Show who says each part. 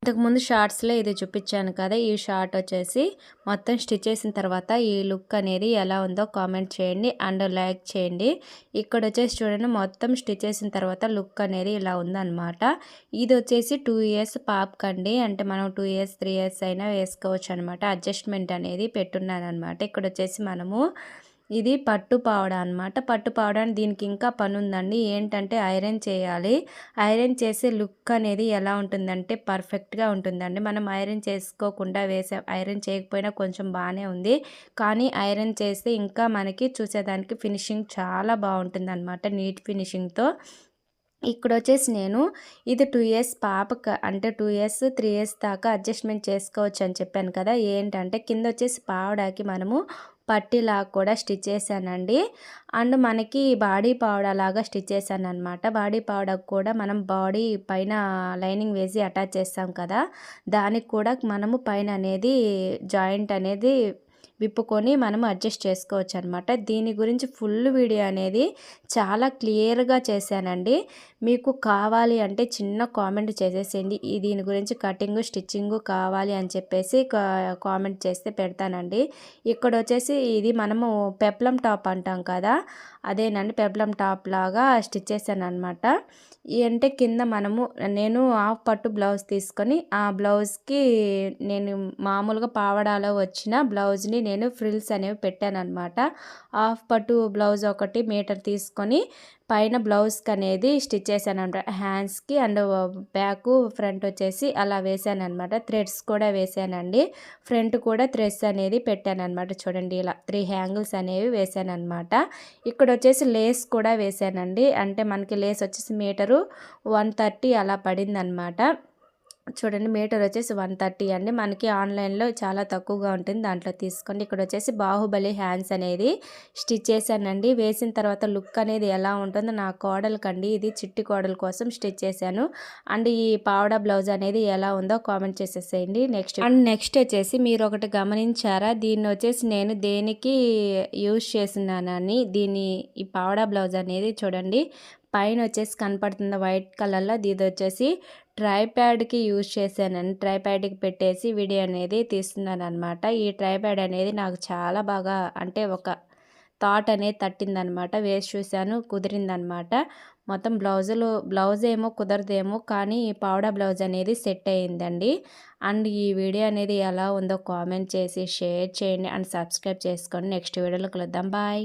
Speaker 1: ఇంతకుముందు షార్ట్స్లో ఇది చూపించాను కదా, ఈ షార్ట్ వచ్చేసి మొత్తం స్టిచ్ చేసిన తర్వాత ఈ లుక్ అనేది ఎలా ఉందో కామెంట్ చేయండి అండ్ లైక్ చేయండి. ఇక్కడ వచ్చేసి చూడండి, మొత్తం స్టిచ్ చేసిన తర్వాత లుక్ అనేది ఇలా ఉందన్నమాట. ఇది వచ్చేసి 2 ఇయర్స్ పాపకండి, అంటే మనం 2 ఇయర్స్ 3 ఇయర్స్ అయినా వేసుకోవచ్చు అనమాట. అడ్జస్ట్మెంట్ అనేది పెట్టున్నాను అనమాట. ఇక్కడ వచ్చేసి మనము ఇది పట్టు పావడ అనమాట. పట్టు పావడ దీనికి ఇంకా పని ఉందండి. ఏంటంటే ఐరన్ చేయాలి. ఐరన్ చేసే లుక్ అనేది ఎలా ఉంటుందంటే పర్ఫెక్ట్గా ఉంటుందండి. మనం ఐరన్ చేసుకోకుండా ఐరన్ చేయకపోయినా కొంచెం బాగానే ఉంది, కానీ ఐరన్ చేస్తే ఇంకా మనకి చూసేదానికి ఫినిషింగ్ చాలా బాగుంటుంది అనమాట, నీట్ ఫినిషింగ్తో. ఇక్కడ వచ్చేసి నేను ఇది 2 ఇయర్స్ పాపక, అంటే 2 ఇయర్స్ 3 ఇయర్స్ దాకా అడ్జస్ట్మెంట్ చేసుకోవచ్చు అని చెప్పాను కదా. ఏంటంటే కింద వచ్చేసి పావడాకి మనము పట్టీలాగా కూడా స్టిచ్ చేశానండి. అండ్ మనకి బాడీ పావడా లాగా స్టిచ్ చేశాను అనమాట. బాడీ పావడాకు కూడా మనం బాడీ పైన లైనింగ్ వేసి అటాచ్ చేస్తాం కదా, దానికి కూడా మనము పైన అనేది జాయింట్ అనేది విప్పుకొని మనము అడ్జస్ట్ చేసుకోవచ్చు అనమాట. దీని గురించి ఫుల్ వీడియో అనేది చాలా క్లియర్గా చేశానండి. మీకు కావాలి అంటే చిన్న కామెంట్ చేసేసేయండి, దీని గురించి కటింగ్ స్టిచ్చింగ్ కావాలి అని చెప్పేసి కామెంట్ చేస్తే పెడతానండి. ఇక్కడ వచ్చేసి ఇది మనము పెప్లం టాప్ అంటాం కదా, అదేనండి పెప్లం టాప్ లాగా స్టిచ్ చేశాను అనమాట. అంటే కింద నేను హాఫ్ పట్టు బ్లౌజ్ తీసుకొని ఆ బ్లౌజ్కి నేను మామూలుగా పావడాలో వచ్చిన బ్లౌజ్ని నేను ఫ్రిల్స్ అనేవి పెట్టాను అనమాట. హాఫ్ పట్టు బ్లౌజ్ ఒకటి మీటర్ తీసుకొని పైన బ్లౌజ్కి అనేది స్టిచ్ చేశాను అనమాట. హ్యాండ్స్కి అండ్ బ్యాక్ ఫ్రంట్ వచ్చేసి అలా వేసాను అనమాట. థ్రెడ్స్ కూడా వేసానండి. ఫ్రంట్ కూడా థ్రెడ్స్ అనేది పెట్టాను అనమాట. చూడండి, ఇలా 3 హ్యాంగిల్స్ అనేవి వేసాను అనమాట. ఇక్కడ వచ్చేసి లేస్ కూడా వేసానండి. అంటే మనకి లేస్ వచ్చేసి మీటరు 130 అలా పడింది అనమాట. చూడండి, మీటర్ వచ్చేసి 130 అండి. మనకి ఆన్లైన్లో చాలా తక్కువగా ఉంటుంది, దాంట్లో తీసుకోండి. ఇక్కడ వచ్చేసి బాహుబలి హ్యాండ్స్ అనేది స్టిచ్ చేశానండి. వేసిన తర్వాత లుక్ అనేది ఎలా ఉంటుందో నా కోడలకండి, ఇది చిట్టి కోడల కోసం స్టిచ్ చేశాను. అండ్ ఈ పావడా బ్లౌజ్ అనేది ఎలా ఉందో కామెంట్ చేసేసేయండి. నెక్స్ట్ వచ్చేసి మీరు ఒకటి గమనించారా, దీన్ని వచ్చేసి నేను దేనికి యూజ్ చేస్తున్నానని. ఈ పావడా బ్లౌజ్ అనేది చూడండి, పైన వచ్చేసి కనపడుతుంది వైట్ కలర్లో, ఇది వచ్చేసి ట్రైప్యాడ్కి యూజ్ చేశానండి. ట్రైప్యాడ్కి పెట్టేసి వీడియో అనేది తీస్తున్నాను అనమాట. ఈ ట్రైప్యాడ్ అనేది నాకు చాలా బాగా, అంటే ఒక థాట్ అనేది తట్టిందనమాట. వేసి చూశాను, కుదిరిందనమాట. మొత్తం బ్లౌజ్ ఏమో కుదరదేమో, కానీ ఈ పావడా బ్లౌజ్ అనేది సెట్ అయ్యిందండి. అండ్ ఈ వీడియో అనేది ఎలా ఉందో కామెంట్ చేసి షేర్ చేయండి అండ్ సబ్స్క్రైబ్ చేసుకోండి. నెక్స్ట్ వీడియోలో కలుద్దాం. బాయ్.